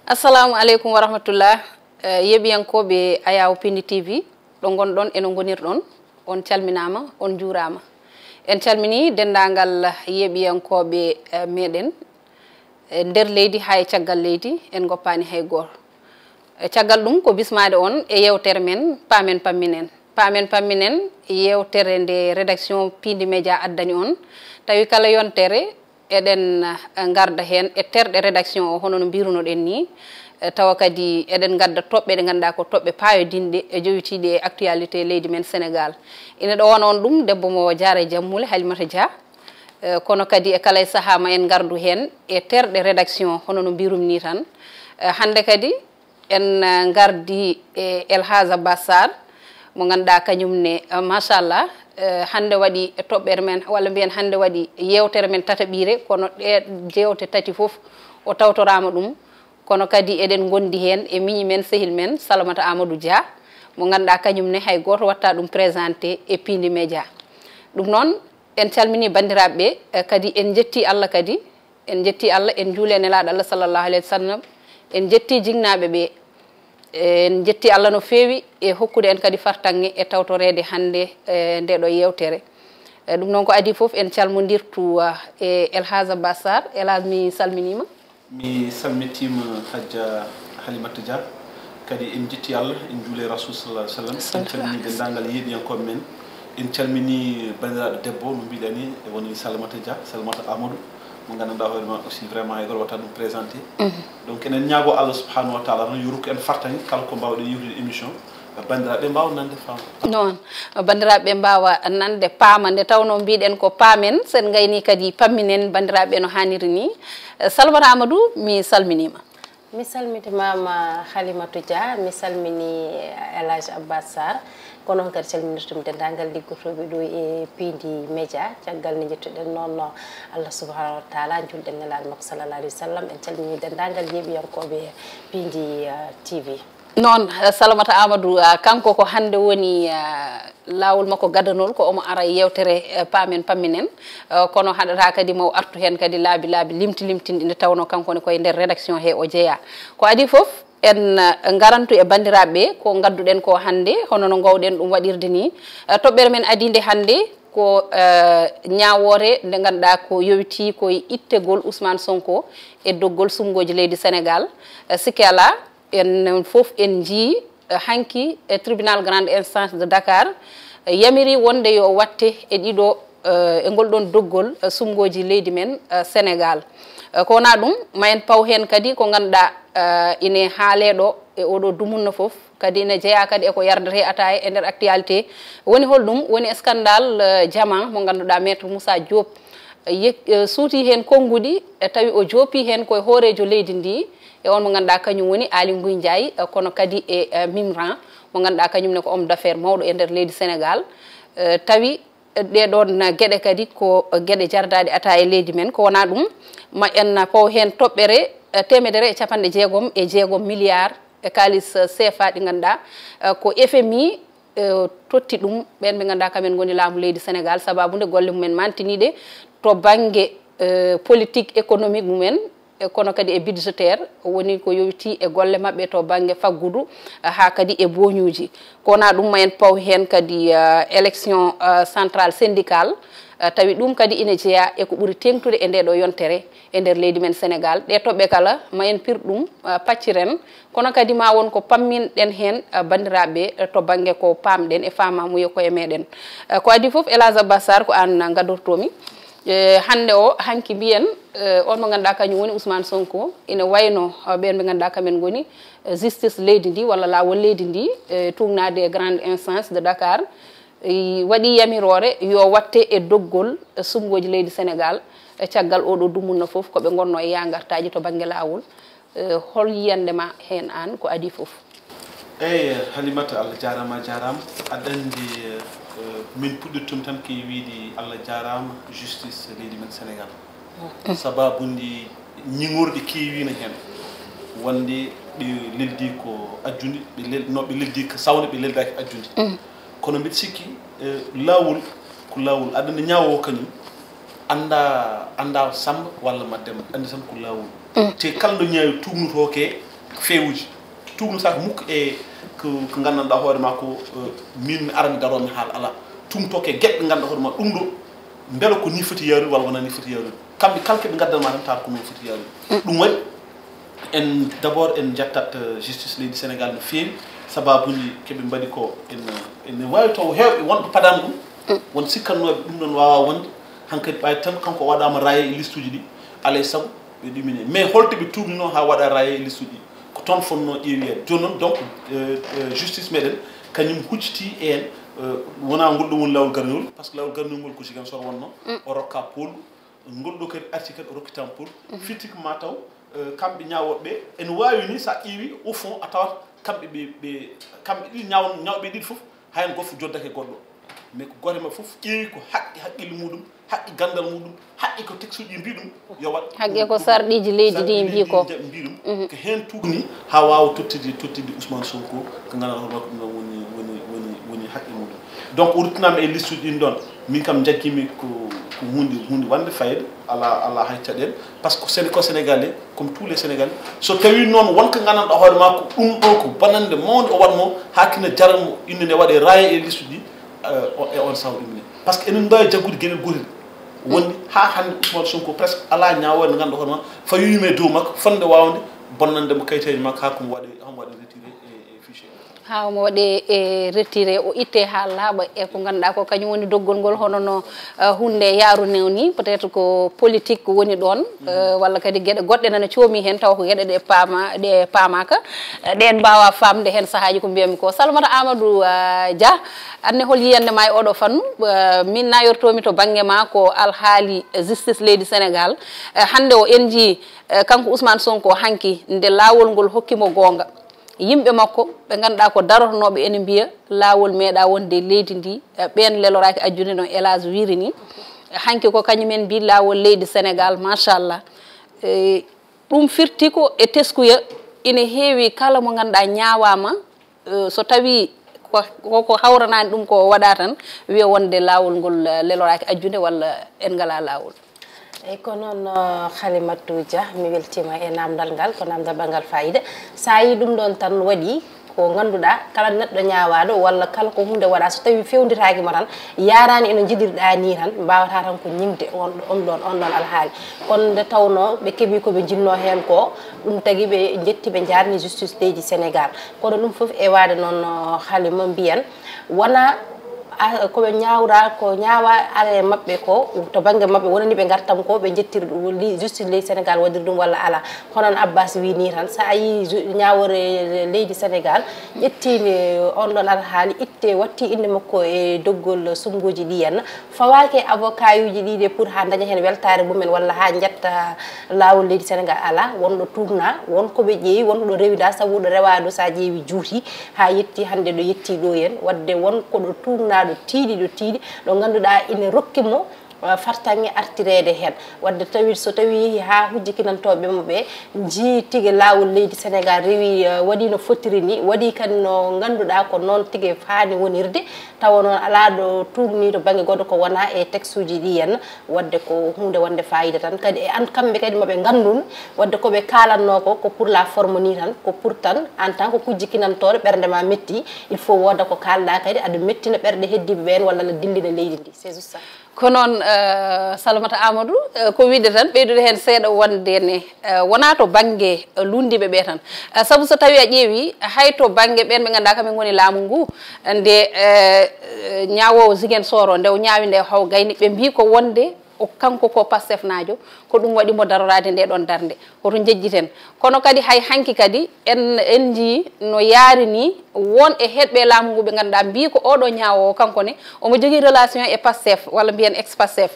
Assalamu alaikum wa rahmatullah. Yebiyankoɓe Ayaw Piindi TV ɗo gonɗon eno gonirɗon on calminama on juurama en calmini dendagal yebiyankoɓe meɗen nder leydi hay caggal leydi en goppani hay goto caggal ɗum ko bismade on e yewtere men Paamen Pamminen Pamminen yewtere nde rédaction Piindi Média addani on tawi kala yontere eɗen garda hen e terɗe rédaction o hono no mbirunoɗen ni tawa kadi eɗen gadda toɓɓe ɗe ganduɗa ko toɓɓe payodinɗe e jowitiɗe e actualité leydi men Sénégal ina ɗo wona on ɗum debbo mo Diarra Jammule Halimata Dia kono kadi e kala e saaha ma en gardu hen e terɗe rédaction hono no mbirum ni tan hande kadi en gardi e Elhaja Bassar mo ganduɗa kañumne machallah hande waɗi toɓɓere men walla mbiyen hande waɗi yewtere men tataɓire kono ɗe jewte tati foof o tawtorama ɗum kono kadi eɗen gondi hen e miñi men sehil men Salamata Amadou Dia mo ganduɗa kañumne hay goto watta ɗum présenté e Piindi Média ɗum noon en calmini bandiraɓeɓe kadi en jetti Allah kadi en jetti Allah en juule nelaɗo Allah sallllahu alayhi wa sallam en jetti jignaɓeɓe en jetti Allah no feewi e hokkude en kadi fartange e tawtorede hande ndeɗo yewtere ɗum noon ko adi foof en calmodirtu e Elhaja Bassar Elhaj mi salminima mi salmitima Hajja Halimata Dia kadi en jetti Allah en juule Rasul sallallahu alaihi wasallam en calmini dendagal yeeɗiyankoɓe men en calmini bandiraɗo debbo no mbiɗani e woni Salamata Dia Salamata Amadou mo gandanɗa hoore ma aussi vraiment e goto watta ɗum présenté donc enen ñaago Allah subhanahu wa taala noon yo rokku en fartange kala ko mbawɗen yiwtude émission bandiraɓe mbawa nande faama noon bandiraɓe mbawa nande paama nde tawno mbiɗen ko paamen sen gayni kadi pamminen bandiraɓe no hanniri ni Salamata Amadou mi salminima mi salmitimama Halimatu Dia mi salmini Elhaji Bassar kono noon kadi calminirtumi dendagal liggotoɓe ɗo e Piindi Média caggal ne jettuɗen noon Allah subhanahu wa taala julɗen nelaɗo makko sallallah alayhi wa sallam en calmini dendagal yeeɓiyankoɓe Piindi TV noon Salamata Amadou kanko ko hande woni lawol makko gadanol ko omo ara yewtere Paamen Pamminen kono haɗata kadi mo artu hen kadi laabi limtinɗi nde tawno kanko ne koye nder rédaction he o jeeya ko adi foof en garantu e bandiraɓe ko gadduɗen ko hande hono no gowɗen ɗum waɗirde ni toɓɓere men adinde hande ko ñawore nde ganduɗa ko yowiti koye ittegol Ousmane Sonko e doggol sumgoji leydi Sénégal sikki ala en foof en jii hanki e tribunal grande instance de Dakar yamiri wonde yo watte e ɗiɗo e ngol ɗon doggol sumgoji leydi men Sénégal ko wona ɗum ma en paw hen kadi ko ganduɗa ine haaleɗo e oɗo dumunno foof kadi ine jeeya kadi eko yardete ataye e nder actualité woni holɗum woni scandale diamant mo ganduɗa maître Moussa Diop suuti hen konnguɗi tawi o joopi hen koye hoorejo leydi ndi e on mo ganduɗa kañum woni Aly Ngouille Ndiaye kono kadi e Mimran mo ganduɗa kañumne ko homme d'affaires mawɗo e nder leydi Sénégal tawi ɗeɗon gueɗe kadi ko gueɗe jardaɗe ata e leydi men ko wona ɗum ma en paw hen toɓɓere 1.6 milliard e kalis CFA ɗi ganduɗa ko FMI totti ɗum ɓen ɓe ganduɗa kamen goni laamu leydi Sénégal sababude golle mumen mantiniɗe to banggue politique économique mumen kono kadi e budgétaire woni ko yowiti e golle mabɓe to banggue faggudu ha kadi e boñuji ko wona ɗum ma en paw hen kadi élection centrale syndicale tawi ɗum kadi ina jeeya e ko ɓuuri tengtude e ndeɗo yontere e nder leydi men Sénégal ɗe toɓɓe kala ma en pir ɗum pacciren kono kadi ma won ko pamminɗen hen bandiraɓe to banggue ko pamɗen e famamuyo koye meɗen ko adi foof Elhaja Bassar ko an gadortomi hande o hanki mbiyen on mo ganduɗa kañum woni Ousmane Sonko ina wayno ɓen ɓe ganduɗa kamen goni justice leydi ndi walla lawol leydi ndi tugnade e grande instance de Dakar waɗi yamirore yo watte e doggol sumgoji leydi Sénégal caggal oɗo dumunno foof koɓe gonno e yangartaji to banggue lawol hol yiyandema hen an ko adi foof eyyi Halimata Allah jarama aɗa andi min puɗɗirtum tan ki wiide Allah jarama justice leydi men Sénégal sababude ñigorɗi keewino hen wonde ɓe leldi ko ajjude noɓe leldi ko sawde ɓe leldaki ajjude kono mbiɗa sikki lawol ko lawol adana ñaawo kañum anda samba walla maddem andi tan ko lawol te kala do ñaawi tugnuto ke fewuji tugnu sak mukk e ko gandanɗa hoore ma ko min mi arami daromi haal ala tumto ke gueɗɗe ganduɗa hoore ma ɗum ɗo beelo ko ni foti yarude walla wona ni foti yarude kamɓe kala keɓe gaddanma tan tawa ko non foti yarude ɗum waɗi en d' abord en jettat justice leydi sénégal no feewi sababuji keɓe mbaɗi ko ene wawi taw hewɓe wonɓe padani ɗum won sikkannoɓe ɗum ɗon wawa wonde hankkadi ɓawi tan kanko waɗama raye e liste uji ɗi alay saago ɓe ɗumine mais holtoɓe tubnino ha waɗa raye e liste uji ko toon fonno ƴeewiyede joni noon donc justice meɗen kañum hucciti en wona ngol ɗo woni lawol garnigol par ce que lawol garnigol ngol ko Ziguinchor wonno o rokka pol ngol ɗo kadi arti kadi o rokkitan pol firtikoma taw kamɓe ñawoɓeɓe ene wawi ni sa ƴeewi au fond a tawat kamɓe kamɓe ɗiɗi ñawɓe ɗiɗi foof hayen goto joddake goɗɗo mais ko goto maɓɓe foof ƴeewi ko haqqi haqqille muɗum haqqi gandal muɗum haqqi ko texte uji mbi ɗum yo wat haqqi ko sarɗiji leydi ɗi mbi ko mbi ɗum ko hen tugni ha wawa tottide Ousmane Sonko ko ganduɗa hono ko ɗum woni haqqi muɗum donc o ruttinama e liste uji ɗin ɗon min kam jaggimi ko hunde wande fayida ala hay caɗele par ce que ko sénégalais comme tous les sénégalais so tawi noon wonko gandanɗa hoore ma ko ɗum ɗo ko banande mawde o watmo hakkine jaranmo inde nde waɗe raye e liste uji e on saw ɗumne par ce que enen mbawi jaggude gueɗel gotel woni ha hande Ousmane Sonko presque ala ñawode nde ganduɗa hoore ma fayoyima e dow makko fonde wawde bonnandemo kayitaji makko ha komo waɗe retiré e fichier ha mo waɗe e retiré o itte ha laaɓa e ko ganduɗa ko kañum woni doggol ngol hono no hunde yarune ni peut être ko politique woni ɗon walla kadi gueɗe goɗɗe nana coomi hen taw ko gueɗe ɗe paamaka ɗen mbawa famde hen saahaji ko mbiyami ko Salamata Amadou Dia anne hol yiyande ma e oɗo fannu min nayortomi to banggue ma ko alhaali justice leydi Sénégal hande o en jii kanko Ousmane Sonko hanki nde lawol ngol hokkimo gonga yimɓe makko ɓe ganduɗa ko darotonoɓe ene mbiya lawol meeɗa wonde leydi ndi ɓen leloraki ajjude no élage wiri ni hanki ko kañumen mbi lawol leydi Sénégal machallah ɗum firti ko e teskuya ina heewi kala mo ganduɗa ñawama so tawi koko hawranani ɗum ko waɗa tan wiya wonde lawol ngol leloraki ajjude walla en ngala lawol eyyi ko noon Halimatou Dia mi weltima e namdal ngal ko namdal bangal fayida sa yi ɗum ɗon tan waɗi ko ganduɗa kala neɗɗo ñawaɗo walla kala ko hunde waɗa so tawi fewditakimo tan yarani eno jiɗirɗa ni tan mbawata tan ko ñimde on ɗon alhaali kono nde tawno ɓe keeɓi koɓe jinno hen ko ɗum tagui ɓe jetti ɓe jarni justice leydi Sénégal kono ɗum foof e wade noon Halima mbiyan wona koɓe ñawra ko ñawa are mabɓe ko to banggue mabɓe wonani ɓe gartam ko ɓe jettiri ɗum justice leydi Sénégal waɗiri ɗum walla ala honon Abbas wi ni tan sa yi ñawore leydi Sénégal ƴettini on ɗon alhaali itte watti inde makko e doggol sumgoji ɗi henna fawake avocat uji ɗiɗe pour ha daña hen weltare mumen walla ha jetta lawol leydi Sénégal ala wonɗo tugna wonko ɓe ƴeewi wonko ɗo rewida saabu ɗo rewa ɗo sa ƴeewi juuti ha yetti hande ɗo yetti ɗo hen wadde wonko ɗo tugna ɗo tiiɗi ɗo ganduɗa ina rokkimo fartange artirede hen wadde tawi so tawi yeehi ha hujjikinantoɓe moɓe jii tigui lawol leydi Sénégal rewi waɗi no fotiri ni waɗi kadi no ganduɗa ko noon tigui faani wonirde tawa noon ala ɗo tugni to banggue goɗɗo ko wona e texte uji ɗi henna wadde ko hunde wonde fayida tan kadi e an kamɓe kadi moɓe gandun wadde koɓe kalanno ko pour la forme ni tan ko pour tan en tant que kujjikinantoɗo ɓerde ma metti il faut woda ko kalɗa kadi aɗa mettina ɓerde heddiɓe ɓen walla aɗa dillina leydi ndi c'est juste ça ko noon Salamata Amadou ko wiide tan ɓeydude hen seeɗa wonde ne wona to banggue lundiɓe ɓe tan saabu so tawi a ƴeewi hay to banggue ɓen ɓe ganduɗa kamen goni laamu ngu nde ñawowo Ziguinchor o nde o ñaawi nde haw gayni ɓe mbi ko wonde o kanko ko Pastef najo ko ɗum waɗimo darorade nde ɗon darde hoto jejjiten kono kadi hay hanki kadi en jii no yaari ni won e heɗɓe laamu ngu ɓe ganduɗa mbi ko oɗo ñawowo kanko ne omo jogui relation e Pastef walla mbiyen ex Pastef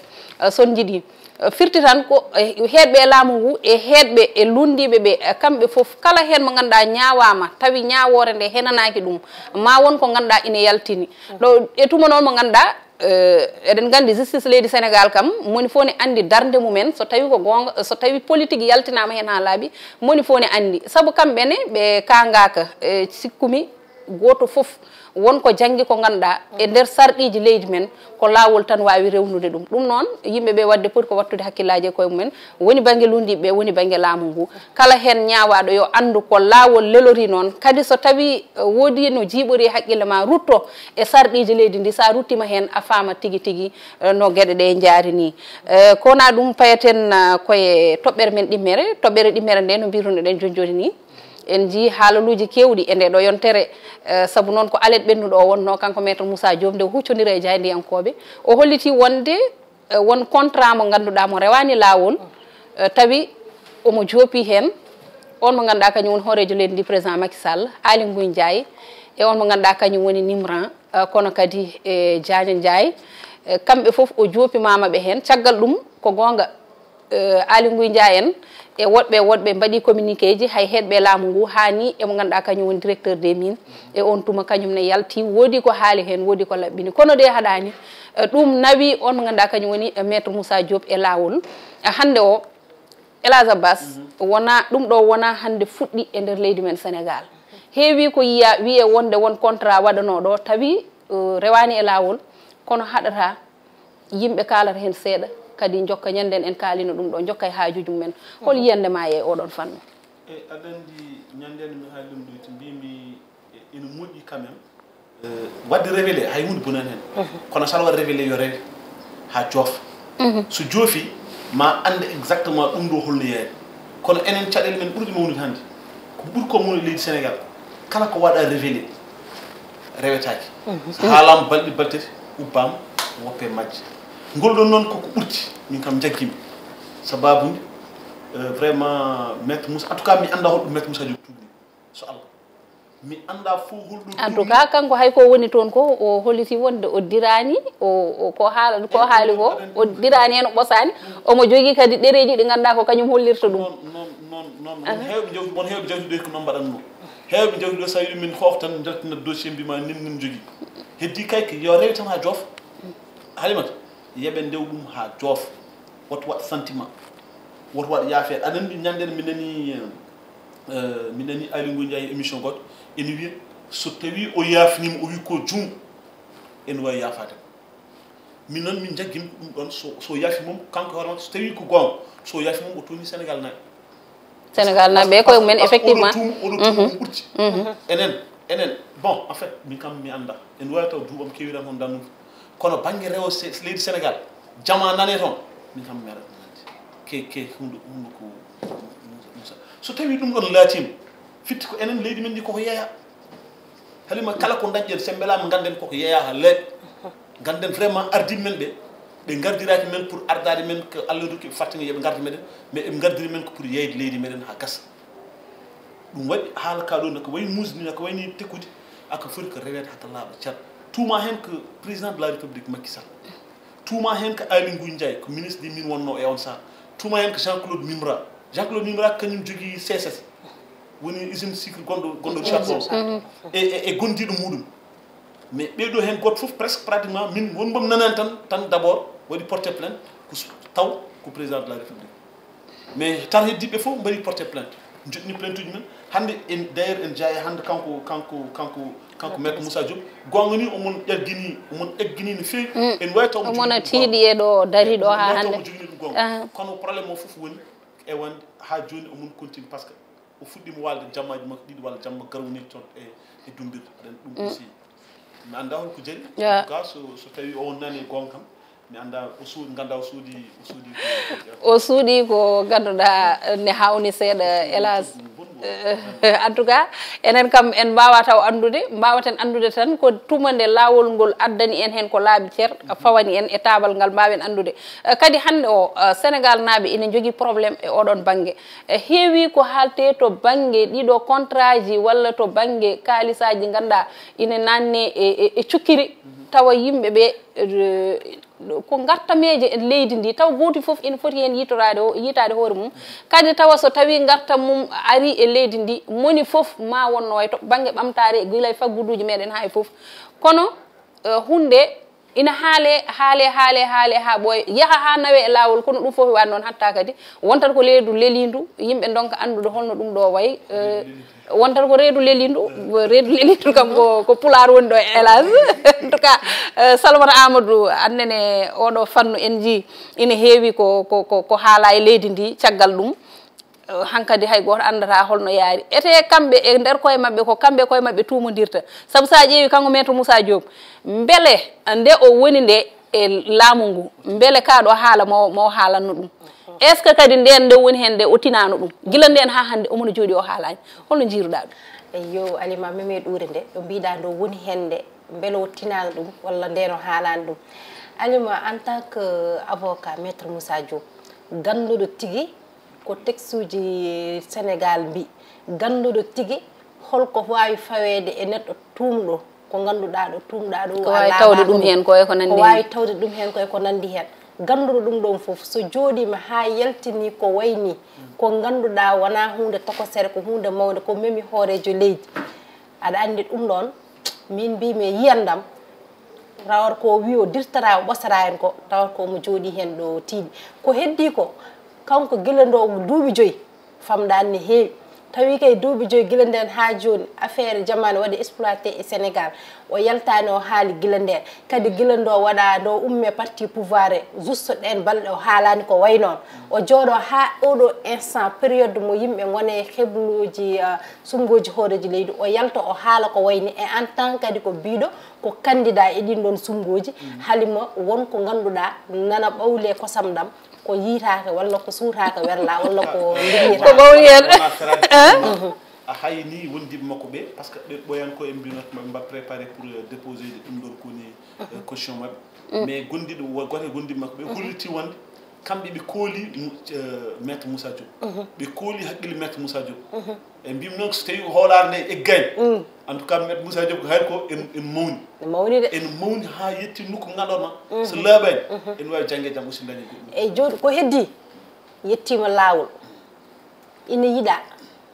son jiiɗi firti tan ko heɗɓe laamu ngu e heɗɓe e lundiɓe ɓe kamɓe foof kala hen mo ganduɗa ñawama tawi ñawore nde henanaki ɗum ma won ko ganduɗa ina yaltini ɗo e tuma noon mo ganduɗa eɗen gandi justice leydi Sénégal kam moni fof ne andi darde mumen so tawi ko gonga so tawi politique yaltinama hen ha laaɓi moni fof ne andi saabu kamɓene ɓe kangaka sikkumi goto foof wonko jangi ko ganduɗa e nder sarɗiji leydi men ko lawol tan wawi rewnude ɗum ɗum noon yimɓeɓe wadde poti ko wattude hakkillaji e koye mumen woni banggue lundiɓeɓe woni banggue laamu ngu kala hen ñawaɗo yo andu ko lawol lelori noon kadi so tawi woodi no jiiɓori haqqille ma rutto e sarɗiji leydi ndi sa ruttima hen a faama tigui tigui no gueɗe ɗe jaari ni kona ɗum payaten koye toɓɓere men ɗimmere toɓɓere ɗimmere nde no mbiruno ɗen joni ni en jii haalaluji kewɗi e nde ɗo yontere saabu noon ko alet ɓennuɗo o wonno kanko maître Moussa Diop nde hucconira e jaydiyankoɓe o holliti wonde won contrat mo ganduɗa mo rewani lawol tawi omo joopi hen on mo ganduɗa kañum woni hoorejo leydi ndi président Macky Sall Aly Ngouille Ndiaye e on mo ganduɗa kañum woni Nimran kono kadi e Diagne Ndiaye kamɓe foof o joopimamaɓe hen caggal ɗum ko gonga Aly Ngouille Ndiaye en e woɗɓe mbaɗi communiqué ji hay heɗɓe laamu ngu hani emo ganduɗa kañum woni directeur des mines e on tuma kañum ne yalti woodi ko haali hen woodi ko laɓɓini kono de haɗani ɗum nawi on mo ganduɗa kañum woni maître Moussa Diop e lawol hande o Elhadj Abbas wona ɗum ɗo wona hande fuɗɗi e nder leydi men Sénégal heewi ko yiya wiye wonde won contrat waɗanoɗo tawi rewani e lawol kono haɗata yimɓe kalata hen seeɗa kadi jokka ñanden en kaalino ɗum ɗo jokka e haajuji mumen hol yiyande ma e oɗon fannu aɗa andi ñanden mi haali ɗum ɗo to mbimi ina moƴƴi quand même wadde révélé hay hunde bonani hen kono sala waɗa révélé yo rewe ha joofa so joofi ma ande exactement ɗum ɗo holno yeeyde kono enen caɗele men ɓurɗi mawnude hannde ko ɓuri ko mawnude leydi Sénégal kala ko waɗa révélé rewetaki so haalama balɗe baltati ubbama woppe majje ngol ɗon noon koko ɓurti min kam jaggimi sababude vraiment maître Moussa en tout cas mi anda holɗum maître Moussa Diop tuubni so Allah mi anda fo holɗum en tout cas kanko hay ko woni toon ko o holliti wonde o dirani ko haali ko o dirani hen o ɓosani omo jogui kadi ɗereji ɗi ganduɗa ko kañum hollirta ɗum non hewɓe jawdi won hewɓe jawdi ɗo ko noon mbaɗanno hewɓe jawdi ɗo sa wi min foof tan jaltina dossier mbima nin jogui heddi kayke yo rewi tan ha joofa Halimata yeɓe ndew ɗum ha joofa woto waɗ sentiment woto waɗ yaafeede aɗa andi ñanden mi nani Aly Ngouille Ndiaye émission goɗɗo ene wiya so tawi o yaafinima o wi ko juum ene wawi yaafade min noon min jaggimi ɗum ɗon so yaafimum kanko hoorema so tawi ko gonga so yaafimum o tooñi Sénégal naɓe koye mumen effectivement oɗo tuum ɓurti enen bon en fait min kam mi anda en wawi taw duuɓam kewiram on dannude kono banggue rewo leydi Sénégal jama nane toon min kam mi aɗa ke hunde ko so tawi ɗum ɗon laatima fitti ko enen leydi men ndi koko yeeya halima kala ko dañƴen sen belama ganden koko yeeya ha leeɓe ganden vraiment ardiɓe men ɓe gardiraki men pour ardade men ko Allah rokki ɓe fattiga yooɓe garda meɗen mais ɓe gardiri men ko pour yeyde leydi meɗen ha gasa ɗum waɗi haala ka ɗo nako wayi musni nako wayni tekkude aka foti ko rewede hata laaɓa cat tuuma hen ko président de la république Macky Sall tuuma hen ko Aly Ngouille Ndiaye ko ministre des mines wonno e on saaha tuuma hen ko Jean Claude Mimra kañum jogui CSS woni usine sucre gonɗo Richard Toll e gondiɗo muɗum mais ɓeɗo hen goto foof presque pratiquement min wonbam nanani tan d' abord waɗi porté plainte taw ko président de la république mais tan heddiɓe fof mbaɗi porté plainte joɗini plainte uji men hande d' ailleurs en jeeya hande kanko maître Moussa Diop gonga ni omon ƴaggini no fewi en wawi taw omona tiiɗi e ɗo dari ɗo ha hande jogini ɗum gonga kono probléme o foof woni e wonde ha joni omon continue par ce que o fuɗɗima walde jammaji makko ɗiɗi walla jamma garawni toon e dumbirde aɗen ɗum aussi mi anda holko jaari en tout cas so tawi o nani gonga kam mi anda ganda o suuɗi ko ganduɗa ne hawni seeɗa Elhadj en tout cas enen kam en mbawa taw andude mbawaten andude tan ko tumande lawol ngol addani en hen ko laaɓi ceer fawani en e tabal ngal mbawen andude kadi hande o Sénégal naaɓe ina jogui probléme e oɗon banggue heewi ko haalte to banggue ɗiɗo contrat ji walla to banggue kalisaji ganduɗa ina nanne e cukkiri tawa yimɓeɓe ko gartameje e leydi ndi taw goto foof ina foti hen yitade hoore mum kadi tawa so tawi gartam mum ari e leydi ndi moni foof ma wonno way to banggue ɓamtare guila e fagguduji meɗen hay foof kono hunde ina haale ha ɓooya yaha ha nawe e laawol kono ɗum fof waɗi noon hatta kadi wontat ko leydu lelindu yimɓe donka andude holno ɗum ɗo wayi wontat ko reedu lelindu kam ko pulaar woni ɗo e hélas en tout cas Salamata Amadou annene oɗo fannu en ji ina heewi ko haala e leydi ndi caggal ɗum hankadi hay goto andata holno yaari ete kamɓe e nder koye mabɓe ko kamɓe koye mabɓe tumodirta saabu sa ƴeewi kanko maître Moussa Diop beele nde o woni nde e laamu ngu beele kaɗo haala mo haalanno ɗum est ce que kadi nden nde woni hen nde o tinano ɗum gila nden ha hande omono jooɗi o haalani holno jiiruɗa ɗum eyo alima meme ɗuure nde ɗo mbiɗa ndo woni hen nde beele o tinano ɗum walla nden o haalani ɗum alima en tant que avocat maître Moussa Diop ganduɗo tigui ko texte uji Sénégal mbi ganduɗo tigui holko wawi fawede e neɗɗo tumɗo ko ganduɗa ɗo tumɗa ɗo ko wawi tawde ɗum hen ko wawi tawde ɗum hen koye ko nandi hen ganduɗo ɗum ɗon foof so jooɗima ha yaltini ko wayni ko ganduɗa wona hunde tokosere ko hunde mawde ko memi hoorejo leydi aɗa andi ɗum ɗon min mbimi yiyandam rawat ko wi o dirtara o ɓosara en ko tawat ko mo jooɗi hen ɗo tiiɗi ko heddi ko kanko gila ndo duuɓi 5 famɗani ne heewi tawi kay duuɓi 5 gila nden ha joni affaire jamane waɗi exploité e Sénégal o yaltani o haali gila nden kadi gila ndo waɗa ndo umme parti pouvoir e juste ɗen balɗe o haalani ko way noon o jooɗo ha oɗo instant période mo yimɓe gone hebluji sumgoji hooreji leydi o yalta o haala ko wayni e en tant kadi ko biɗo ko candidat e ɗin ɗon sumgoji halima wonko ganduɗa nana ɓawle kosam ɗam ko yiitaka walla ko suutaka werla walla ko liggiraka ko ɓawli hen a hayni wondiɓe makko ɓe par ce que ɓe ɓoyanko e mbinat mba préparé pour déposer ɗum ɗon koni caution mabɓe mais gondiɗo goto e gondiɓe makko ɓe holliti wonde kamɓe ɓe kooli maître Moussa Diop ɓe kooli haqqille maître Moussa Diop e mbimi noon so tawi hoolare nde eggani en tout cas maître Moussa Diop hay ko en mawni en mawni ha yetti nokku ganɗonma so laaɓani en wawi janggue jaam aussi dañi goɗɗum eyyi joni ko heddi yettima lawol ina yiiɗa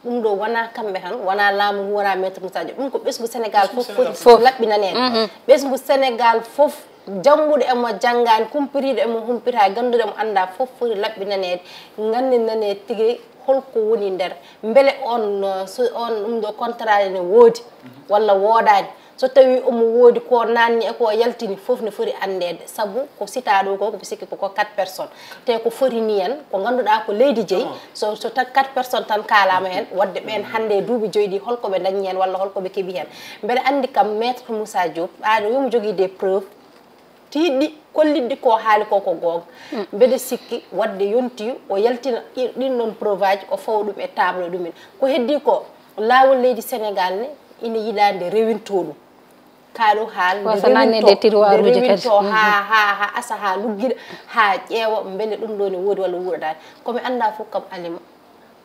ɗum ɗo wona kamɓe tan wona laamu ngu wona maître Moussa Diop ɗum ko ɓesgu Sénégal fof laɓɓinanene ɓesgu Sénégal fof janguɗo emo janggani kumpiriɗo emo humpita ganduɗo emo anda fof foti laɓɓinanede gandinane tigui holko woni nder beele on so on ɗum ɗo contrat ne woodi walla woodani so tawi omo woodi ko nanni e ko yaltini fof ne foti andede saabu ko sitaɗo ko sikki ko 4 personnes te ko foti ni en ko ganduɗa ko leydi jeeyi so 4 personnes tan kalama hen wadde ɓen hande duuɓi joyɗi holko ɓe dañi hen walla holko ɓe keeɓi hen beele andi kam maître Moussa Diop aɗa yomo jogui des preuves tiiɗɗi kollidɗi ko haali ko gonga mbeɗa sikki wadde yonti o yaltina ɗin ɗon preuve aji o fawa ɗum e table ɗumen ko heddi ko laawol leydi Sénégal ne ina yiɗande rewinto ɗum kaɗo haal rewinto ha asa ha luggiɗa ha ƴeewa beele ɗum ɗo ne woodi walla wuuɗaɗani komi anda fof kam alima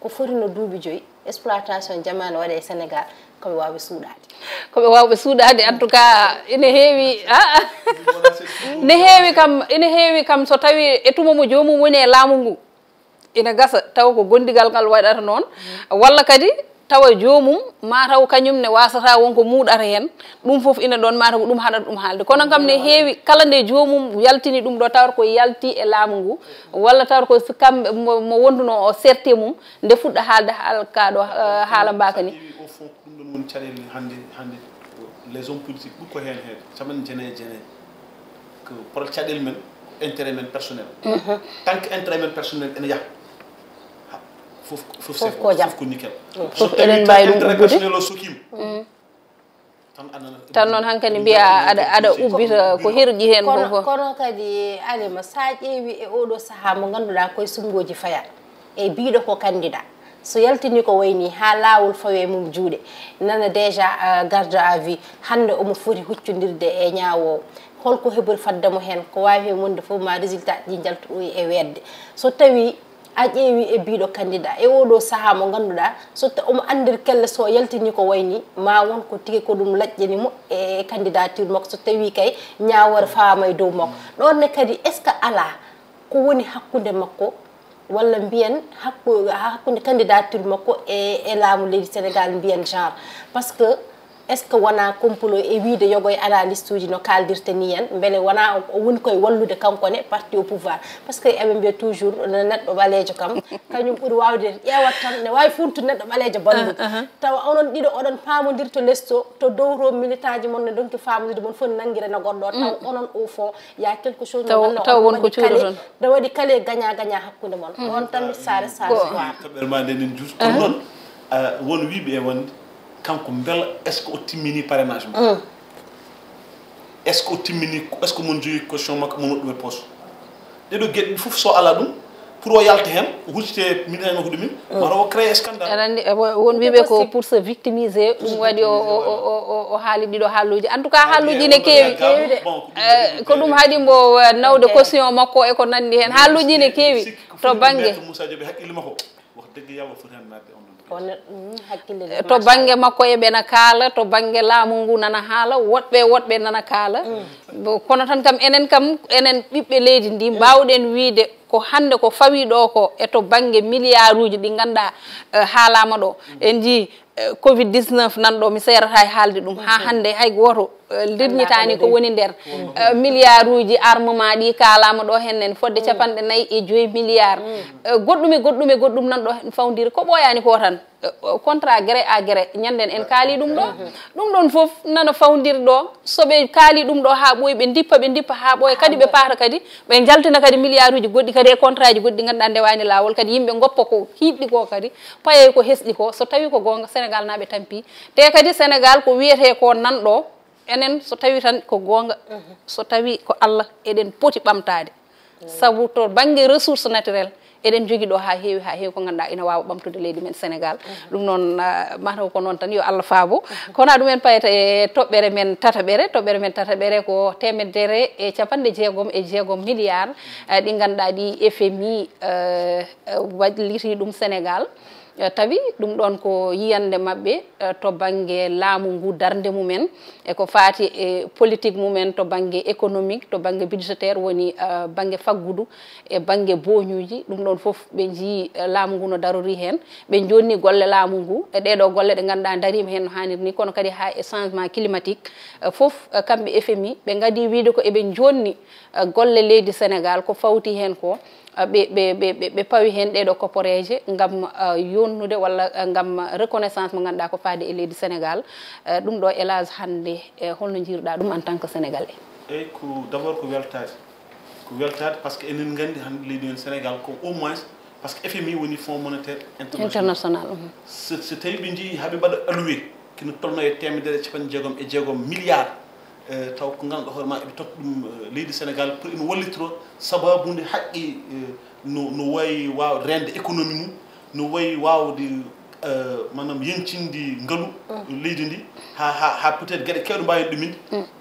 ko foti no duuɓi 5 exploitation jamanu waɗe e Sénégal koɓe wawi suuɗade koɓe wawɓe suuɗade en tout cas ina heewi ina heewi kam so tawi e tuma mo jomum woni e laamu ngu ina gasa taw ko gondigal ngal waɗata noon walla kadi tawa jomum mataw kañum ne wasata wonko muuɗata hen ɗum foof ina ɗon mataw ko ɗum haɗata ɗum haalde kono kam ne heewi kala nde jomum yaltini ɗum ɗo tawata ko yalti e laamu ngu walla tawata ko kamɓe mo wonduno o serte mum nde fuɗɗa haalde kaɗo haala mbaka ni ɗum ɗon woni caɗele hande les hommes politiques ɓuri ko hen heede caman jene que pour caɗele men intérêt men personnel tant que intérêt men personnel ene yaha fof ko nickel so tawi intérêt personnel o sokima tan noon hankkadi mbiya aɗa ubbita ko herƴi hen kono kadi alima sa ƴeewi e oɗo saaha mo ganduɗa koye sumgoji fayat e biɗo ko candidat so yaltini ko wayni ha lawol fawe mum juuɗe nana déjà garde à vue hande omo foti huccodirde e ñawowo holko heɓori faddemo hen ko wawi hen wonde fof ma résultat ɗi jaltoɗoyi e wedde so tawi a ƴeewi e biɗo candidat e oɗo saaha mo ganduɗa so omo andir kelle so yaltini ko wayni ma wonko tigui ko ɗum laƴƴanimo e candidature makko so tawi kay ñawore fama e dow makko ɗonne kadi est ce que ala ko woni hakkude makko walla mbiyen hakkude candidature makko e laamu leydi Sénégal mbiyen genre par ce que est ce que wana complot e wiide yogoy analyste uji no kaldirte ni en beele wana woni koy wallude kanko ne parti au pouvoir parce que eɓe mbiya toujours neɗɗo ɓaleejo kam kañum ɓuuri wawde ƴeewat tan ne wawi funtu neɗɗo ɓaleejo bandu tawa onon ɗiɗo oɗon pamodir to lesto to dow to militant ji mon ne donki famodirde mon fof nanguire no goɗɗo taw onon au fond ya quelque chose taw wonko cuuɗo toon da waɗi kale gagnant hakkude mon on tan sare soir toɓɓere ma nde nen juus kono noon won wiiɓe e wonde kanko mbela est ce que o timmini parrainage mo est ce que o timmini est ce que mon jogui caution makko mon waɗɗum e poche ɗeɗo gueɗe ɗi fof so ala ɗum pour o yalta hen huccite militant makko ɗumin wara o créé scandale aɗa andi won wiiɓe ko pour se victimiser ɗum waɗi o haali ɗiɗo haalluji en tout cas haalluji ne keewi ko ɗum haaɗi mbo nawde caution makko e ko nandi hen haalluji ne keewi to banggue Moussa Diop haqqille makko wax dëgg yalla foti hen nadde on to banggue makko e ɓena kaala to banggue laamu ngu nana haala woɗɓe nana kaala kono tan kam enen ɓiɓɓe leydi ndi mbawɗen wiide ko hande ko fawi ɗo ko e to banggue milliard uji ɗi ganduɗa haalama ɗo en jii covid 19 nanɗo mi serata e haalde ɗum ha hande hay goto lirñitani ko woni nder milliard uji armement ɗi kalama ɗo hennen fodde 45 milliard goɗɗum nanɗo fawdiri ko ɓoyani ko tan contrat gré à gré ñanden en kaali ɗum ɗo ɗum ɗon foof nana fawdiri ɗo soɓe kaali ɗum ɗo ha ɓooyi ɓe dippa ha ɓooya kadi ɓe paata kadi ɓe jaltina kadi milliard uji goɗɗi kadi e contrat ji goɗɗi ɗi ganduɗa ndewani lawol kadi yimɓe goppa ko hiɗɗi ko kadi paye ko hesɗi ko so tawi ko gonga Sénégal naɓe tampi te kadi Sénégal ko wiyete ko nanɗo enen so tawi tan ko gonga so tawi ko Allah eɗen poti ɓamtade sabu to banggue ressource naturelle eɗen jogui ɗo ha heewi ko ganduɗa ina wawa ɓamtude leydi men Sénégal ɗum noon mataw ko noon tan yo Allah faabo kono ɗumen payata e toɓɓere men tataɓere ko 1,6 milliard ɗi ganduɗa ɗi FMI walliti ɗum Sénégal tawi ɗum ɗon ko yiyande mabɓe to banggue laamu ngu darde mumen e ko faati e politique mumen to banggue économique to banggue budgétaire woni banggue faggudu e banggue boñuji ɗum ɗon foof ɓe jii laamu ngu no darori hen ɓe jonni golle laamu ngu e ɗeɗo golle ɗe ganduɗa darima hen no hanniri ni kono kadi ha e changement climatique foof kamɓe FMI ɓe gadi wiide ko eɓe jonni golle leydi Sénégal ko fawti hen ko ɓe pawi hen ɗeɗo coporeje gam yonnude walla gam reconnaissance mo ganduɗa ko faade e leydi Sénégal ɗum ɗo élage hande holno jiruɗa ɗum en tant que sénégalais eyyi ko d' abord ko weltade par ce que enen gandi hande leydi men Sénégal ko au moins par ce que FMI woni fonds monétaire international so tawi ɓe jii haaɓe mbaɗa alloué kino tolno e 1,6 milliard taw ko ganduɗa hoorema eɓe totta ɗum leydi Sénégal pour ina wallitoro sababude haqqi no wayi waw rende économie mum no wayi wawde manam yencinde ngaalu leydi ndi ha peut être gueɗe kewɗe mbawi ɗuminde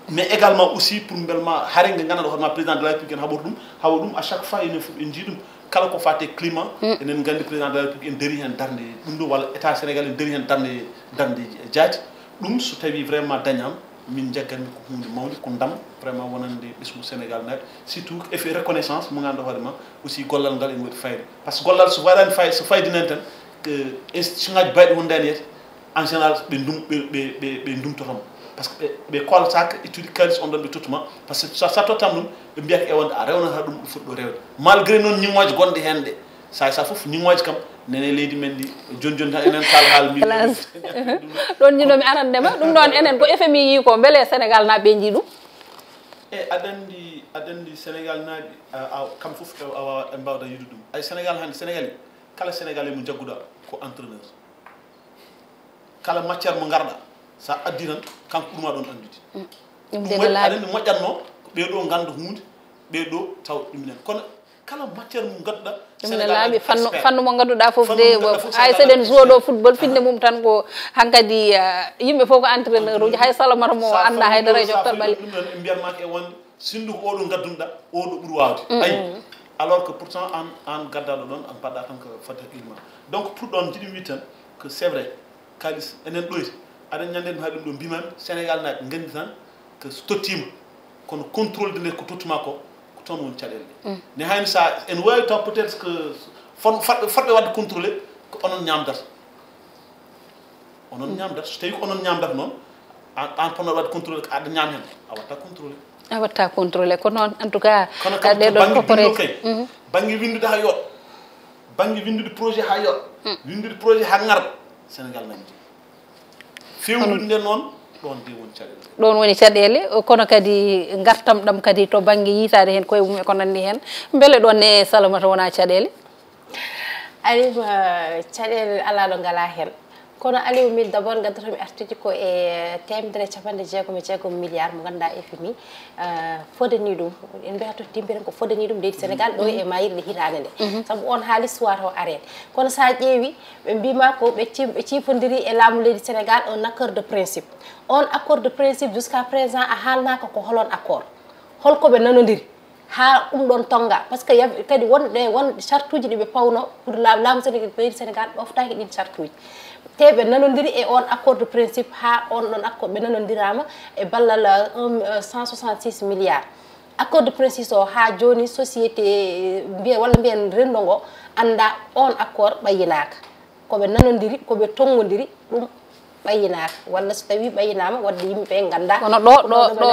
mais également aussi pour belma haare nde ganduɗa hoorema président de la république en haɓata ɗum à chaque fois enen fof en jii ɗum kala ko fate climat enen gandi président de la république en daari hen darde ɗum ɗo walla état sénégal en daari hen darde jaati ɗum so tawi vraiment dañama min jagganmi ko hunde mawde ko ndam vraiment wonande ɓesgu Sénégal naɓe surtout effet reconnaissance mo ganduɗa hoorema aussi gollal ngal ene waɗi fayde par ce que gollal so waɗani fayde so faydinen tan institution ngaji mbayɗi wondani yete en général ɓe ndumtotamo par ce que ɓe kollataka étude kalis on ɗon ɓe tottuma par ce que sa tottama ɗum ɓe mbiyata e wonde a rewnata ɗum ɗo foti ɗo rewde malgré noon ñiŋoje gonɗe hen ɗe sa foof ñiŋoje kam nene leydi men ɗi joni tan enen kala haala mi ɗon jiɗomi arandema ɗum ɗon enen ko FMI yi ko beele Sénégal naɓe ɓe jii ɗum e aɗandi Sénégal naaɓe kam fof e mbawda yiide ɗum ay Sénégal hande Sénégalais kala Sénégalais mo jagguɗa ko entraîneur kala matière mo garɗa sa addi tan kanko ɓurma ɗon andude aɗandi moƴƴatno ko ɓeɗo ganda hunde ɓeɗo taw ɗuminen kono kala matière mo gadduɗa ɗumne laaɓi fannu mo ganduɗa foof de hay seɗen jouoɗo football finde mum tan ko hankkadi yimɓe fof ko entraîneur uji hay salamata mo anda haydara e joftal ɓaali ɗum ɗon ɓe mbiyatmaka e wonde sindu ko oɗo gaddunoɗa oɗo ɓuuri wawde ayi alors que pourtant an gaddaɗo ɗon an mbaɗɗa tan ko fodde ilma donc pour ɗon jiɗi wi tan que c'est vrai kalis enen ɗoyti aɗen ñande ɗum ha ɗum ɗo mbimami Sénégal naɓe gandi tan que so tottima kono contrôle de nde ko tottuma ko toon woni caɗele ɗe ne hayno sa en wawi taw peut être que fotɓe wadde contrôlé ko onon ñamdata so tawi ko onon ñamdata noon an ponno wad contrôler ad ñam hen a watta contrôler ko non en tout cas de do corporate bangi windude ha yot bangi windude projet ha yot windude projet ha ngar Sénégal nanti fewlude non don di won caɗele ɗon woni caɗele kono kadi gartam ɗam kadi to banggue yitade hen koye mum e ko nandi hen beele ɗon ne Salamata wona caɗele alima caɗele ala ɗo ngala hen kono aliou min d' abord gaddotomi artude ko e temedere capanɗe jeegom milliard mo ganduɗa FMI fodani ɗum en mbiyata timbiren ko fodani ɗum leydi Sénégal ɗo e mayirɗe hitande nde saabu on haalis suwata o arede kono sa ƴeewi ɓe mbima ko ɓe cifodiri e laamu leydi Sénégal un accord de principe on accord de principe jusqu'à présent a haalnaka ko holon accord holkoɓe nanodiri ha ɗum ɗon tonga par ce que kadi won charte uji ɗiɓe pawno pour laamu leydi Sénégal ɗoftaki ɗin charte uji te ɓe nanodiri e on accord de principe ha on ɗon accord ɓe nanodirama e ballal 166 milliards accord de principe o ha joni société walla mbiyen rendo ngo anda on accord ɓayyinaka koɓe nanodiri koɓe tongodiri ɗum ɓayyinaka walla so tawi ɓayyinama wadde yimɓeɓe ganda kono ɗo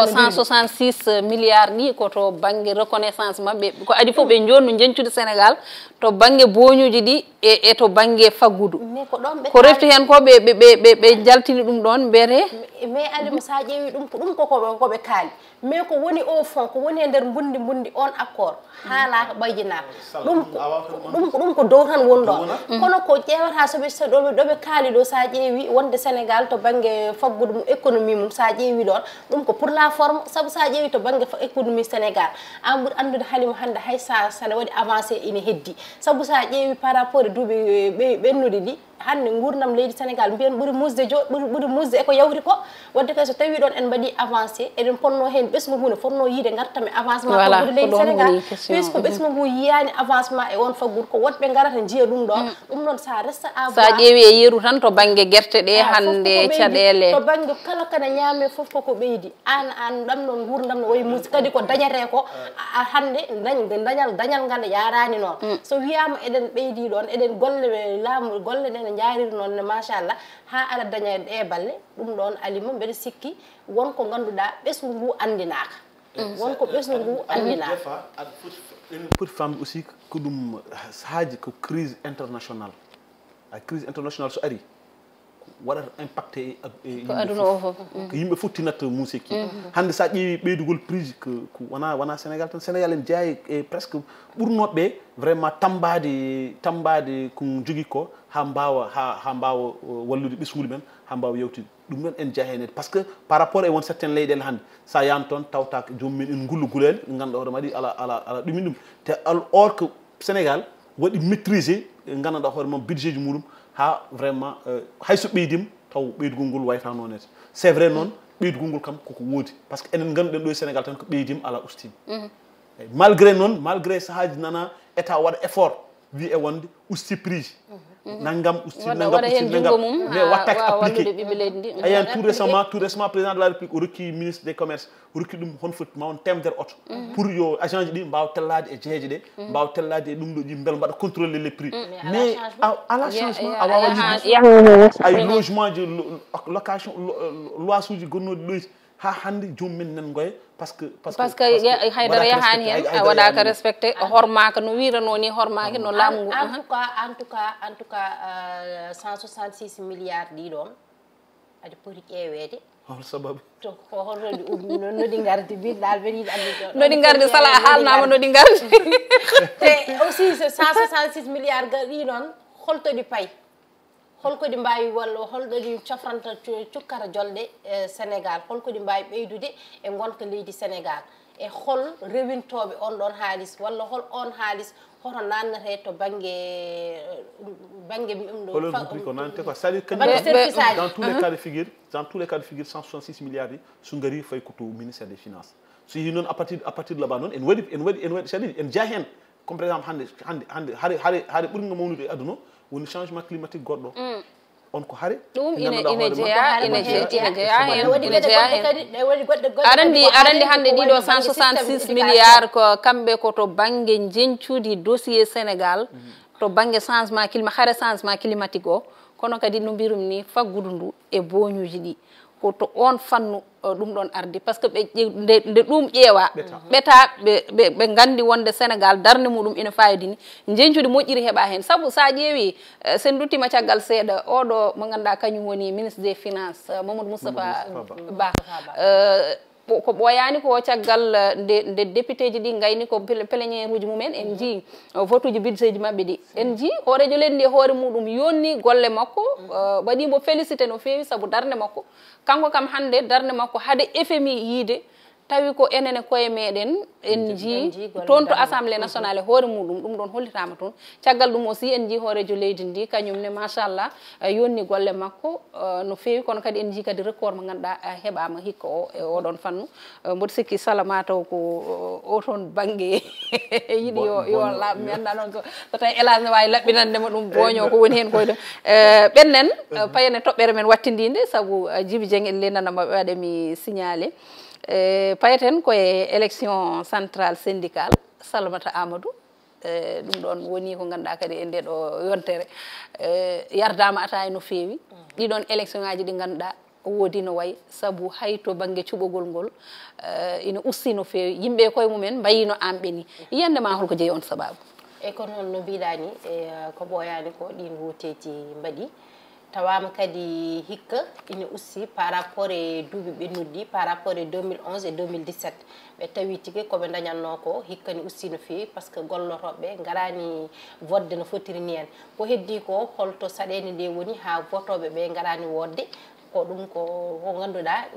166 milliards ɗi koto banggue reconnaissance mabɓe ko adi fof ɓe jonnu jencude Sénégal to banggue boñuji ɗi e to banggue faggudu ko refti hen ko ɓe jaltini ɗum ɗon mbiyete mais alima sa ƴeewi ɗum ko ɗum koɓe kaali mais ko woni au fond ko woni e nder bundi on accord haalaka ɓayyinaka ɗum ko dow tan woni ɗo kono ko ƴewata ɗoɓe kaali ɗo sa ƴeewi wonde Sénégal to banggue faggudu mum économie mum sa ƴeewi ɗon ɗum ko pour la forme saabu sa ƴeewi to banggue économie Sénégal an ɓuuri andude Halima hande hay saɗa waɗi avancé ine heddi saabu sa ƴeewi par rapport e duuɓi ɓennude ɗi hande gurdam leydi Sénégal mbiyen ɓuuri musde eko yawri ko wadde kay so tawi ɗon en mbaɗi avancé eɗen ponno hen ɓesgu ngu ne fonno yiide gartam e avancement faggudu leydi Sénégal puisque ɓesgu ngu yiyani avancement e on faggudu ko wonɓe garata jiiya ɗum ɗo ɗum noon sa resta sa ƴeewi e yeeru tan to banggue guerte ɗe hande caɗele to banggue kala kana ñaame foof koko ɓeydi an ɗam noon gurdam no wayi musde kadi ko dañate ko hande dañal ngal yarani noon so wiyama eɗen ɓeydi ɗon eɗen golle laamu golle ɗe jaariri noon ne machallah ha aɗa daña ɗe balle ɗum ɗon alima mbeɗa sikki wonko ganduɗa ɓesgu ngu andinaka wonko ɓesgu ngu andinaka pour famde aussi ko ɗum haaji ko crise internationale a crise internationale so ari waɗata impacté ko aduna o fof ko yimɓe fof tinat musiki hande sa ƴeewi ɓeydugol prix ko wona Sénégal tan Sénégal en jeeya e presque ɓurnoɓe vraiment tambade ko jogui ko ha mbawa wallude ɓesguji men ha mbawa yewtide ɗum ɗon en jeeya hen par ce que par rapport e won certaine leyɗele hande sa yaan toon tawta jomumen en gullu gulel ganduɗa hoore maɗi ala ɗumin ɗum te or que Sénégal waɗi maîtriser ganduɗa hoore mum budget ji muɗum ha vraiment hayso ɓeydim taw ɓeydugol ngol wayta noon c'est vrai noon ɓeydugol ngol kam koko woodi par ce que enen ganduɗen ɗo e Sénégal tan ko ɓeydim ala ustima malgré noon malgré sahaji nana état waɗa effort wi e wonde usti prix nangam usti nangam mais wattake appliqué ayan tout récemment président de la République o rokki ministre des commerces o rokki ɗum hon foti mawon temedere auto pour yo agent ji ɗi mbawa tellade e jeeje ɗe mbawa tellade e ɗum ɗo ji beela mbaɗa contrôler les prix mais ala changement a wawa ay logement ji location lois uji gonnoɗi ɗoyti ha hande jomumen nan goye parce que haydara yahani hen a waɗaka respecté hormaka no wirano ni hormaki no laamu ngu en tout cas 166 milliards ɗi ɗon aɗa poti ƴeewede hol sababu to ko holno nodi gardi biɗɗal ɓen yiɗi andude nodi gardi sala a haalnama nodi gardi te aussi ce 166 milliards ɗi ɗon holtoɗi payi holko ɗi mbawi walla holɗoɗi cofranta cukkata jolɗe Sénégal holko ɗi mbawi ɓeydude e gonka leydi Sénégal e hol rewintoɓe on ɗon haalis walla hol on haalis hoto nannete to banggue dans tous les cas de figure 166 milliards ɗi so gari fay ko to ministère des finances so yehi noon à partir de là-bas noon en waɗi c'est-à-dire en jeeya hen comme par exemple hande haade ɓurgo mawnude e aduna woni changement climatique goɗɗo on ko haare ɗum ine jeeya aɗa andi hande ɗiɗo 166 milliards ko kamɓe koto banggue jencude dossier Sénégal to banggue changement climatique haare changement climatique o kono kadi no mbirum ni faggudu ndu e boñuji ɗi ko to on fannu ɗum ɗon ardi par ce que nde ɗum ƴeewa ɓeta ɓe nganndi wonde Sénégal darde muɗum ina fayidi ni njencude moƴƴiri heɓa heen sabu sa ƴeewi sen duttima caggal seeɗa oɗo mo ngannduɗa kañum woni ministre des finances Mamadou Moustapha Ba ko ɓooyaani ko caggal nde député ji ɗi ngayni ko pléniére uji mumen en jii vote uji budget ji maɓɓe ɗi en jii hoorejo leydi ndi hoore muɗum yonni golle makko waɗimo félicité no feewi sabu darde makko kanko kam hannde darde makko hade FMI yiide tawi ko enene koye meɗen en jii toon to assemblée nationale hoore muɗum ɗum ɗon hollitama toon caggal ɗum aussi en jii hoorejo leydi ndi kañumne machallah yonni golle makko no feewi kono kadi en jii kadi record mo ganduɗa heɓama hikka o e oɗon fannu mboɗo sikki salama taw ko o toon banggue yiiɗi yo laaɓ mi anda noon so tawi élage ne wawi laɓɓinandema ɗum boño ko woni hen koye ɗum ɓennen payene toɓɓere men wattidinde saabu Djiby Dieng en lennanama waɗemi signalé payeten koye élection centrale syndicale Salamata Amadou ɗum ɗon woni ko ganduɗa kadi e nde ɗo yontere yardama ata no feewi ɗiɗon élection ngaji ɗi ganduɗa woodi no wayi sabu hay to banggue cuɓogol ngol ina usti no feewi yimɓe koye mumen mbayino amɓe ni yiyande ma holko jeeyi on sababu e ko noon no mbiɗani ko ɓooyani ko ɗin wuteji mbaɗi tawama kadi hikka ina usti par rapport e duuɓi ɓennuɗi par rapport e 2011 et 2017 ɓe tawi tigui koɓe dañatno ko hikka ne usti no feewi par ce que gollotoɓe garani vodde no fotiri ni hen ko heddi ko holto saɗede nde woni ha votoɓe ɓe garani wodde ko ɗum ko ganduɗa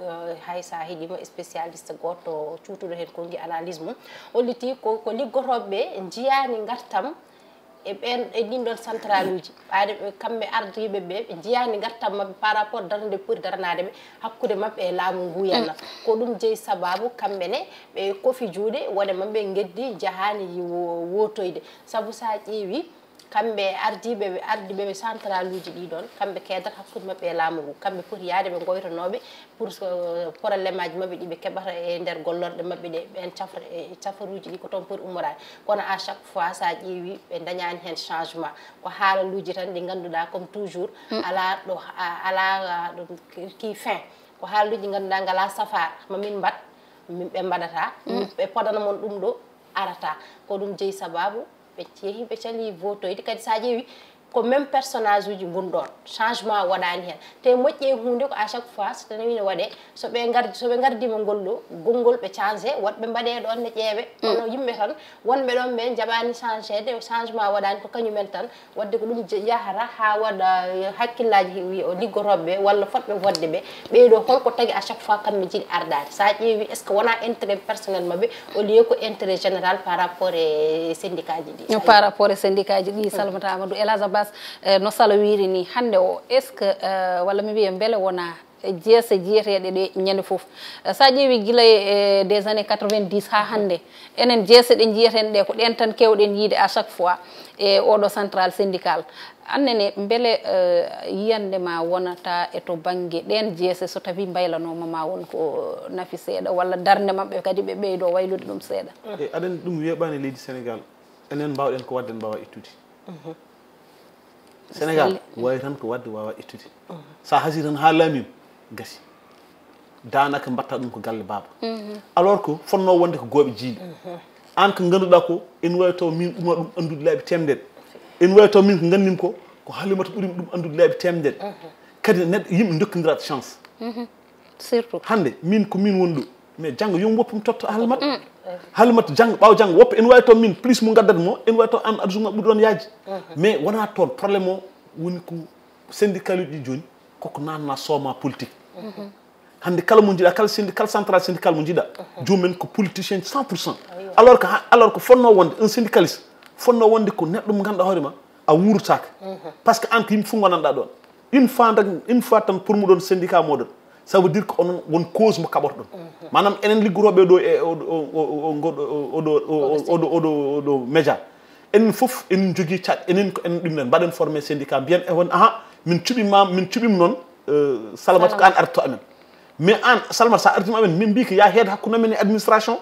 hay sa heeɗima spécialiste goto cuutuɗo hen ko gi analyse mum holliti ko liggotoɓeɓe jiyani gartam e ɓen e ɗin ɗon central uji ɓaade ɓe kamɓe ardiɓe ɓe ɓe jiyani gartam mabɓe par rapport darde poti daranade ɓe hakkude mabɓe e laamu nguyanna ko ɗum jeeyi sababu kamɓene ɓe kofi juuɗe wone mabɓe geddi jahani wotoyde saabu sa ƴeewi kamɓe ardiɓeɓe central uji ɗiɗon kamɓe keedata hakkude mabɓe e laamu ngu kamɓe poti yaade ɓe goytanoɓe pour probléme aji mabɓe ɗi ɓe keɓata e nder gollorɗe mabɓe ɗe ɓen cafaruji ɗi ko toon poti ummorade kono à chaque fois sa ƴeewi ɓe dañani hen changement ko haalaluji tan ɗi ganduɗa comme toujours ala ɗo ala ki fin ko haalaluji ɗi ganduɗa ngala safar mamin mbat ɓe mbaɗata ɓe podana mon ɗum ɗo arata ko ɗum jeeyi sababu ɓe yeehi ɓe cali votoyde kadi sa ƴeewi ko même personnage uji gonɗon changement waɗani hen te moƴƴe hunde ko à chaque fois so tawi ne waɗe soɓe gardima ngolɗo gongol ɓe changé woɗɓe mbaɗe ɗon ne ƴeeɓe kono yimɓe tan wonɓe ɗon ɓe jaɓani changéde changement waɗani ko kañumen tan wadde ko ɗum yahata ha waɗa hakkillaji liggotoɓeɓe walla fotɓe vodde ɓe ɓeɗo holko tagui à chaque fois kamɓe jiiɗi ardade sa ƴeewi est ce que wona intérêt personnel mabɓe au lieu ko intérêt général par rapport e syndicat ji ɗi par rapport e syndicat ji ɗi Salamata Amadou Elage Abbas no Salo wiri ni hande o est ce que walla mi wiya beele wona jeese jiyeteɗe ɗe ñande foof sa ƴeewi guila des années 90 ha hande enen jeese ɗe jiyeten ɗe ko ɗen tan kewɗen yiide à chaque fois e oɗo central syndical annene beele yiyande ma wonata e to banggue ɗen jeese so tawi baylanoma ma won ko nafi seeɗa walla darde mabɓe kadi ɓe ɓeydo waylude ɗum seeɗa aɗen ɗum weeɓani leydi Sénégal enen mbawɗen ko wadden mbawa ittude Sénégal wawi tan ko wadde wawa ittude sa haasi tan ha laamima gasi danaka mbatta ɗum ko galle baaba alors que fonno wonde ko gooɓe jiiɗi an ko ganduɗa ko en wawi taw min ɗuma ɗum andude laabi temedere en wawi taw min ko gandimi ko Halimata ɓuurimi ɗum andude laabi temedere kadi neɗɗo yimɓe dokkodirata chance surtout hande min ko min woni ɗo mais janggo yomi woppumi totta Halimata janggo ɓaawo janggo woppa en wawi taw min plus mo gaddata mo en wawi taw an aduna ɓuuri ɗon yaaji mais wona toon probléme o woni ko syndical uji ɗi joni koko nanna sooma politique hande kala mo jiiɗa kala central syndical mo jiiɗa jomumen ko politicien 100% alors que fonno wonde un syndicaliste fonno wonde ko neɗɗo mo ganduɗa hoorema a wuurtaka par ce que an ko yimɓe fof gonanɗa ɗon une fois tan pour muɗon syndicat moɗon ça veut dire que onon won cause mo kaɓata ɗon manam enen liggoroɓe ɗo e oɗo média enen foof enen jogui caɗ enen ko enen ɗumnen mbaɗen formé syndicat mbiyen e won min cuɓima noon Salamata ko an arto amen mais an Salamata sa artima amen min mbi ko ya heede hakkude men e administration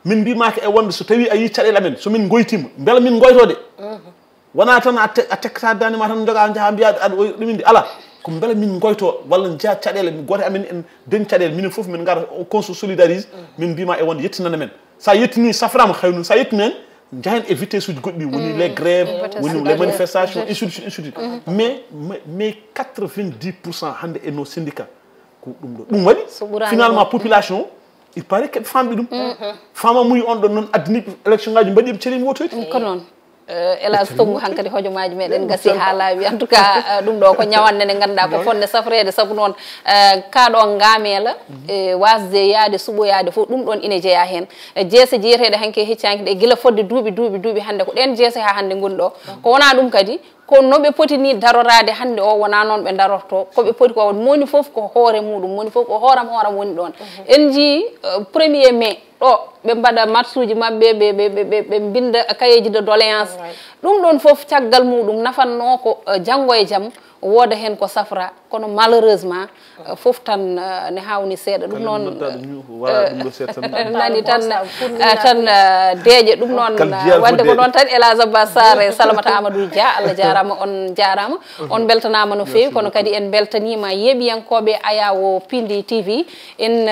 min mbimaka e wonde so tawi a yi caɗele amen somin goytima beela min goytode wona tan a tekkata dande ma tan joga jaaha mbiya aɗa ɗuminde ala ko beele min goyto walla jaa caɗele goto amen en den caɗele minen foof min gara on se solidarise min mbima e wonde yettinana men sa yettini saframa haynu sa yettini en jahen e vitesse uji goɗɗi woni les grèves woni les manifestations ainsi de suite mais 90% hande e nos syndicats ko ɗum ɗo ɗum waɗi finalement population il paraît que famɓe ɗum fama muy on ɗon noon addani élection ngaji mbaɗi ɓe celini wotoyde ko noon hélas tongu hankadi hojomaji meɗen gasi ha laawi en tout cas ɗum ɗo ko ñawanne nde ganduɗa ko fonde safrede saabu noon kaɗo ngaamela wasde yaade suɓoyade fof ɗum ɗon ine jeeya hen jeese jeeyeteɗe hanke heccanki ɗe guila fodde duuɓi hande ko ɗen jeese ha hande goni ɗo ko wona ɗum kadi ko noɓe poti ni darorade hande o wona noon ɓe darorto koɓe poti ko moni foof ko hoore muɗum moni foof ko hooram woni ɗon en jii 1er mai ɗo ɓe mbaɗa marsuji mabɓe ɓe binda cahier de doléance ɗum ɗon foof caggal muɗum nafanno ko janggo e jaam wooda hen ko safra kono malheureusement foof tan ne hawni seeɗa ɗum noon nani tan deeƴe ɗum noon wadde ko noon tan Elage Abbas Sarr e Salamata Amadou Dia Allah jarama on jarama on beltanama no fewi kono kadi en beltanima yeeɓiyankoɓe ayawo Piindi TV en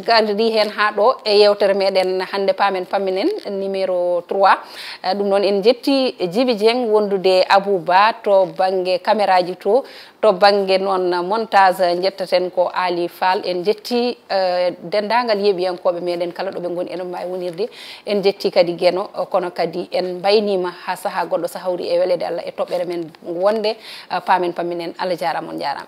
gardidi hen ha ɗo e yewtere meɗen hande Paamen Pamminen numéro 3 ɗum noon en jetti Djiby Dieng wondude Abouba to banggue caméraji to banggue noon montage jettaten ko Ali Fall en jetti dendagal yeeɓiyankoɓe meɗen kala ɗo ɓe goni eno mbawi wonirde en jetti kadi Gueno kono kadi en baynima ha saaha goɗɗo so hawri e welede Allah e toɓɓere men wonde Paamen Pamminen Allah jarama on jarama